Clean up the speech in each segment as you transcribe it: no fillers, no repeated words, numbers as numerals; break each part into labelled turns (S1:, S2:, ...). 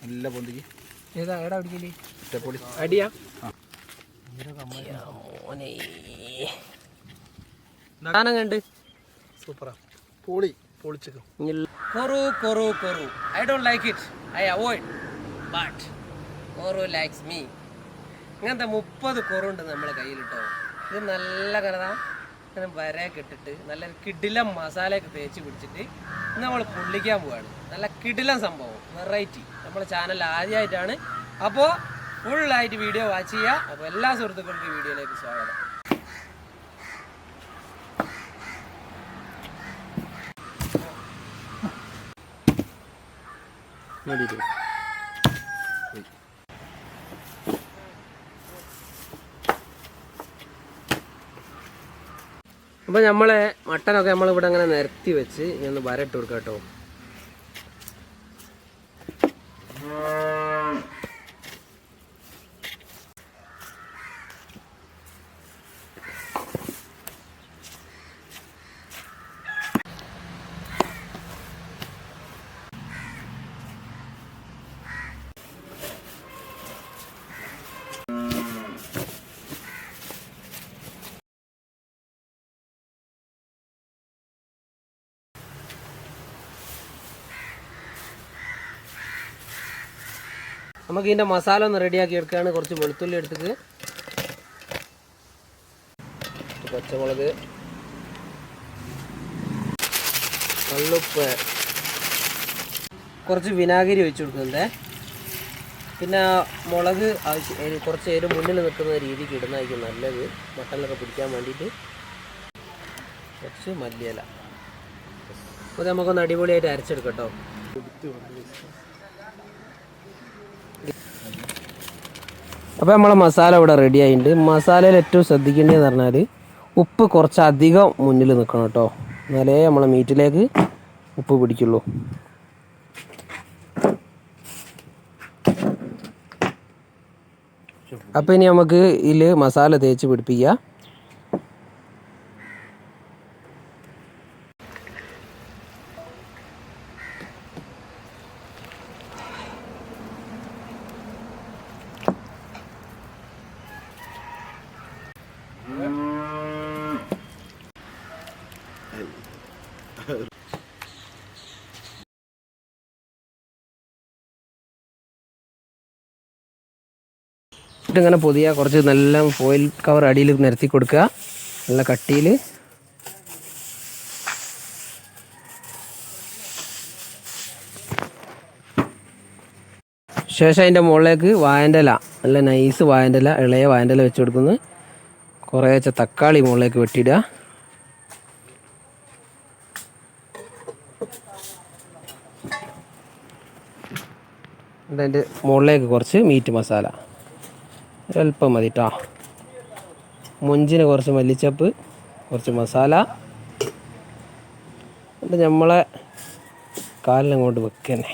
S1: നല്ല പൊന്തിക്ക്
S2: ഏതാ എടാ പിടിക്കല്
S1: ഒറ്റപ്പൊടി
S2: അടിയാ സാധനം കണ്ട്
S1: സൂപ്പറാ പൊളി പൊളിച്ചേക്കും
S2: കൊറു കൊറു കൊറു I don't like it I avoid but കൊറു ലൈക്സ് മീ ഇങ്ങനത്തെ 30 കൊറുണ്ട് നമ്മളെ കയ്യിലിട്ടോ ഇത് നല്ല കനതാ ഇങ്ങനെ വരയൊക്കെ ഇട്ടിട്ട് നല്ല കിടിലം മസാലയൊക്കെ തേച്ച് പിടിച്ചിട്ട് നമ്മൾ പൊള്ളിക്കാൻ പോവാണ് നല്ല കിടിലം സംഭവം വെറൈറ്റി നമ്മുടെ ചാനൽ ആദ്യമായിട്ടാണ് അപ്പോൾ ഫുള്ളായിട്ട് വീഡിയോ വാച്ച് ചെയ്യുക അപ്പോൾ എല്ലാ സുഹൃത്തുക്കൾക്കും വീഡിയോയിലേക്ക് സ്വാഗതം അപ്പോൾ നമ്മളെ മട്ടനൊക്കെ നമ്മളിവിടെ അങ്ങനെ നിരത്തി വെച്ച് ഒന്ന് വരട്ട് കൊടുക്കാം കേട്ടോ നമുക്ക് ഇതിൻ്റെ മസാല ഒന്ന് റെഡിയാക്കി എടുക്കുകയാണ് കുറച്ച് വെളുത്തുള്ളി എടുത്തിട്ട് പച്ചമുളക് കല്ലുപ്പ് കുറച്ച് വിനാഗിരി ഒഴിച്ചു കൊടുക്കുന്നുണ്ട് പിന്നെ മുളക് കുറച്ച് എരിവ് മുന്നിൽ നിൽക്കുന്ന രീതിക്ക് ഇടുന്നതായിരിക്കും നല്ലത് മട്ടനിലൊക്കെ പിടിക്കാൻ വേണ്ടിയിട്ട് കുറച്ച് മല്ലിയില അപ്പോൾ നമുക്കൊന്ന് അടിപൊളിയായിട്ട് അരച്ചെടുക്കാം കേട്ടോ അപ്പോൾ നമ്മളെ മസാല ഇവിടെ റെഡി ആയിട്ടുണ്ട് മസാലയിൽ ഏറ്റവും ശ്രദ്ധിക്കേണ്ടതെന്ന് പറഞ്ഞാൽ ഉപ്പ് കുറച്ചധികം മുന്നിൽ നിൽക്കണം കേട്ടോ എന്നാലേ നമ്മളെ മീറ്റിലേക്ക് ഉപ്പ് പിടിക്കുള്ളൂ അപ്പോൾ ഇനി നമുക്ക് ഇതിൽ മസാല തേച്ച് പിടിപ്പിക്കുക ഇങ്ങനെ പൊതിയ കുറച്ച് നല്ല ഫോയിൽ കവർ അടിയിൽ നിരത്തി കൊടുക്കുക നല്ല കട്ടിയിൽ ശേഷം അതിൻ്റെ മുകളിലേക്ക് വാഴൻ്റെ ഇല നല്ല നൈസ് വാഴൻ്റെ ഇല ഇളയ വാഴൻ്റെ ഇല വെച്ച് കൊടുക്കുന്നു കുറേശ്ശെ തക്കാളി മുകളിലേക്ക് വെട്ടിയിടുക അതിൻ്റെ മുകളിലേക്ക് കുറച്ച് മീറ്റ് മസാല ഒരല്പം മതി കേട്ടോ മുഞ്ചിന് കുറച്ച് മല്ലിച്ചപ്പ് കുറച്ച് മസാല എന്നിട്ട് നമ്മളെ കാലിനങ്ങോട്ട് വെക്കന്നെ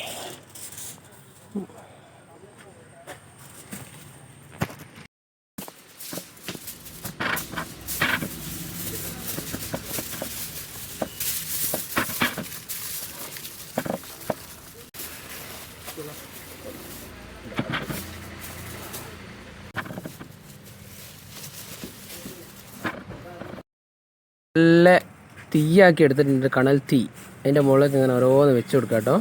S2: നല്ല തീയാക്കി എടുത്തിട്ടുണ്ട് കണൽ തീ അതിൻ്റെ മുകളിലേക്ക് ഇങ്ങനെ ഓരോന്ന് വെച്ച് കൊടുക്കാം കേട്ടോ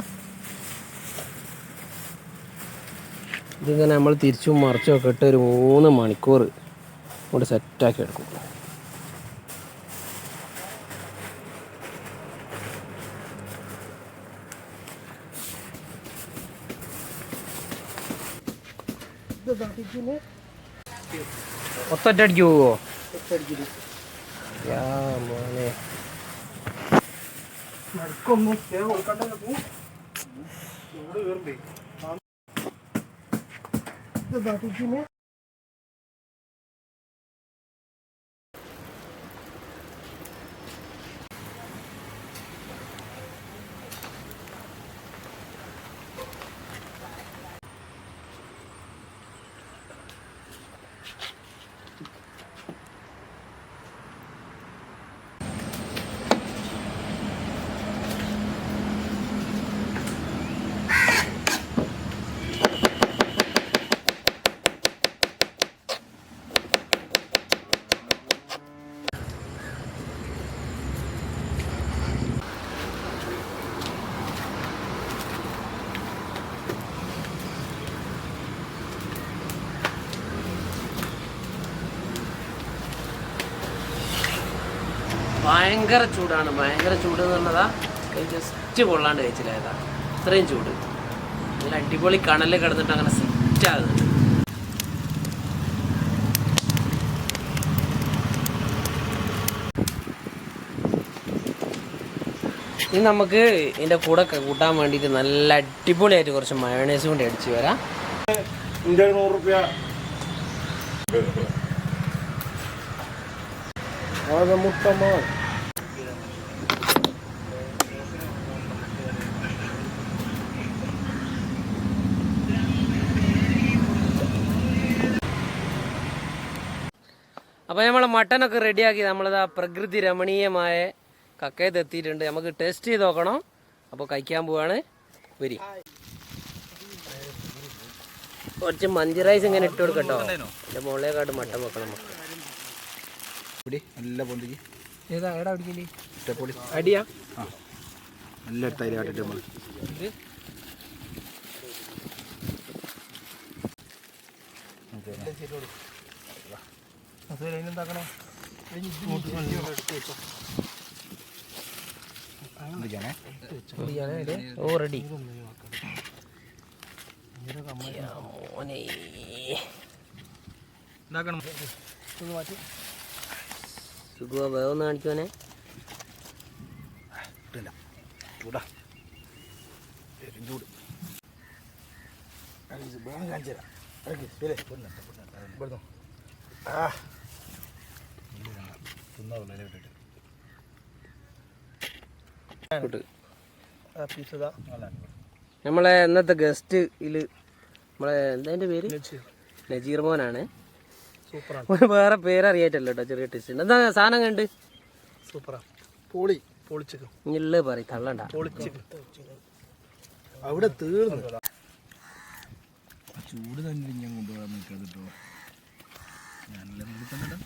S2: ഇതിങ്ങനെ നമ്മൾ തിരിച്ചും മറിച്ചും ഒക്കെ ഇട്ട് ഒരു 3 മണിക്കൂർ കൊണ്ട് സെറ്റാക്കി എടുക്കും ഒറ്റടിക്ക് പോവോ മോനെ ഭയങ്കര ചൂടാണ്. ഭയങ്കര ചൂട് എന്ന് പറഞ്ഞതാ ജസ്റ്റ് കൊള്ളാണ്ട് കഴിച്ചില്ലേതാ. ഇത്രയും ചൂട്. നല്ല അടിപൊളി കണലിൽ കിടന്നിട്ട് അങ്ങനെ സെറ്റാകുന്നുണ്ട്. ഇനി നമുക്ക് ഇതിൻ്റെ കൂടെ കൂട്ടാൻ വേണ്ടിയിട്ട് നല്ല അടിപൊളിയായിട്ട് കുറച്ച് മയോണൈസ് കൊണ്ട് അടിച്ച് വരാം.
S3: 100 രൂപ. മുട്ടമ്മ
S2: അപ്പോൾ നമ്മൾ മട്ടനൊക്കെ റെഡിയാക്കി നമ്മളിതാ പ്രകൃതി രമണീയമായ കക്കയത്ത് എത്തിയിട്ടുണ്ട്. നമുക്ക് ടേസ്റ്റ് ചെയ്ത് നോക്കണം. അപ്പോൾ കഴിക്കാൻ പോവാണ്. വരി. കുറച്ച് മഞ്ചി റൈസ് ഇങ്ങനെ ഇട്ട് കൊടുക്കട്ടോ. എൻ്റെ മുകളിലേക്കാട്ട് മട്ടൻ വെക്കണം നമുക്ക്.
S1: നല്ല പൊന്തിക്ക്
S2: ഏതാ എടാ പിടിക്കല്
S1: ഇഷ്ടപ്പൊടി
S2: അടിയാ.
S1: ആ നല്ല തൈര് കാട്ടിട്ട് നമ്മൾ
S2: ഓ റെഡി. സുഖ വേവൊന്ന് കാണിക്കുവാനെ.
S1: ചൂടാ ചൂട്
S2: നമ്മളെ ഇന്നത്തെ ഗസ്റ്റ് ഇതില് നമ്മളെ എന്താ പേര് നജീർ മോനാണ്. സൂപ്പറാണ്. വേറെ പേരറിയായിട്ടല്ലോ കേട്ടോ. ചെറിയ ടേസ്റ്റ് ഉണ്ട്. എന്താ സാധനം കണ്ട്
S1: സൂപ്പറാ. പൊളി പൊളിച്ചിക്കും
S2: ഇല്ല പറയും തള്ളണ്ട.
S1: അവിടെ തീർന്നു.
S3: ചൂട് തന്നെ ഞാൻ കൊണ്ടുപോകാൻ നിൽക്കാതെ കേട്ടോ. ഞാനെല്ലാം നോക്കിത്തന്നെ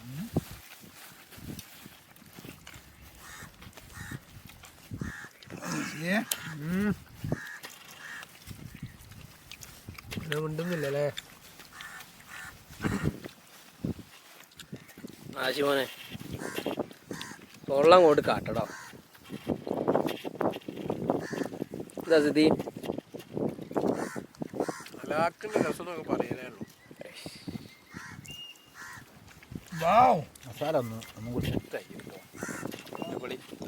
S2: ഉണ്ടെന്നില്ലല്ലേ ആശിമോനെ. വെള്ളം കൊണ്ട് കാട്ടടോ. ഇതാ സ്ഥിതി.
S1: മസാല ഒന്നും കൂടി സെറ്റായി.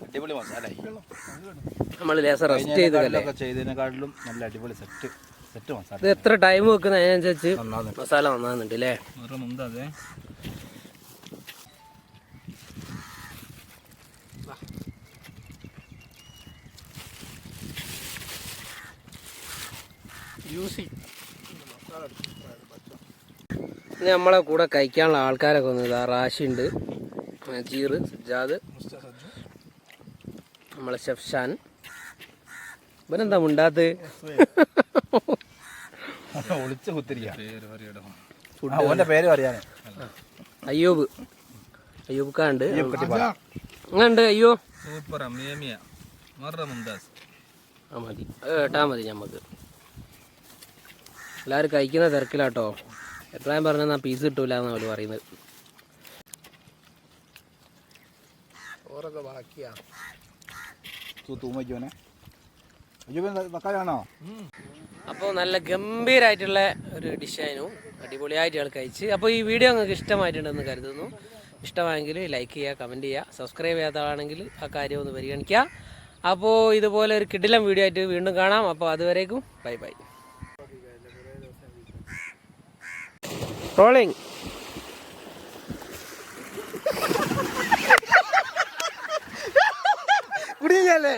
S1: അടിപൊളി മസാല
S2: നമ്മൾ ലേസർ റെസ്റ്റ്
S1: ചെയ്തതിനെക്കാട്ടിലും നല്ല അടിപൊളി സെറ്റ് മസാല.
S2: ഇത് എത്ര ടൈം വെക്കുന്ന അതിനനുസരിച്ച് മസാല നന്നാകുന്നുണ്ട് അല്ലേ. ഇനി നമ്മളെ കൂടെ കഴിക്കാനുള്ള ആൾക്കാരൊക്കെ ഒന്ന് ഇതാ. റാഷിണ്ട്, നജീർ, സജ്ജാദ്, നമ്മളെ ഷെഫ്ഷാൻ. ഇവനെന്താ മുണ്ടാത്ത്?
S1: പേര് പറയാനേ.
S2: അയ്യൂബ്. അയ്യൂബ് കാണ്ട് അങ്ങണ്ട്. അയ്യോ ആ മതി. കേട്ടാ മതി. ഞമ്മക്ക് എല്ലാവരും കഴിക്കുന്ന തിരക്കിലാട്ടോ. എപ്പോഴും പറഞ്ഞാൽ പീസ് കിട്ടൂല എന്നാണ് അവർ പറയുന്നത്. അപ്പോൾ നല്ല ഗംഭീരമായിട്ടുള്ള ഒരു ഡിഷായിരുന്നു. അടിപൊളിയായിട്ട് ആൾ കഴിച്ച്. അപ്പോൾ ഈ വീഡിയോ നിങ്ങൾക്ക് ഇഷ്ടമായിട്ടുണ്ടെന്ന് കരുതുന്നു. ഇഷ്ടമായെങ്കിൽ ലൈക്ക് ചെയ്യുക, കമൻറ്റ് ചെയ്യുക. സബ്സ്ക്രൈബ് ചെയ്യാത്തതാണെങ്കിൽ ആ കാര്യം ഒന്ന് പരിഗണിക്കുക. അപ്പോൾ ഇതുപോലെ ഒരു കിടിലം വീഡിയോ ആയിട്ട് വീണ്ടും കാണാം. അപ്പോൾ അതുവരേക്കും ബൈ ബൈ. റോളിംഗ്. കുടിയല്ലേ?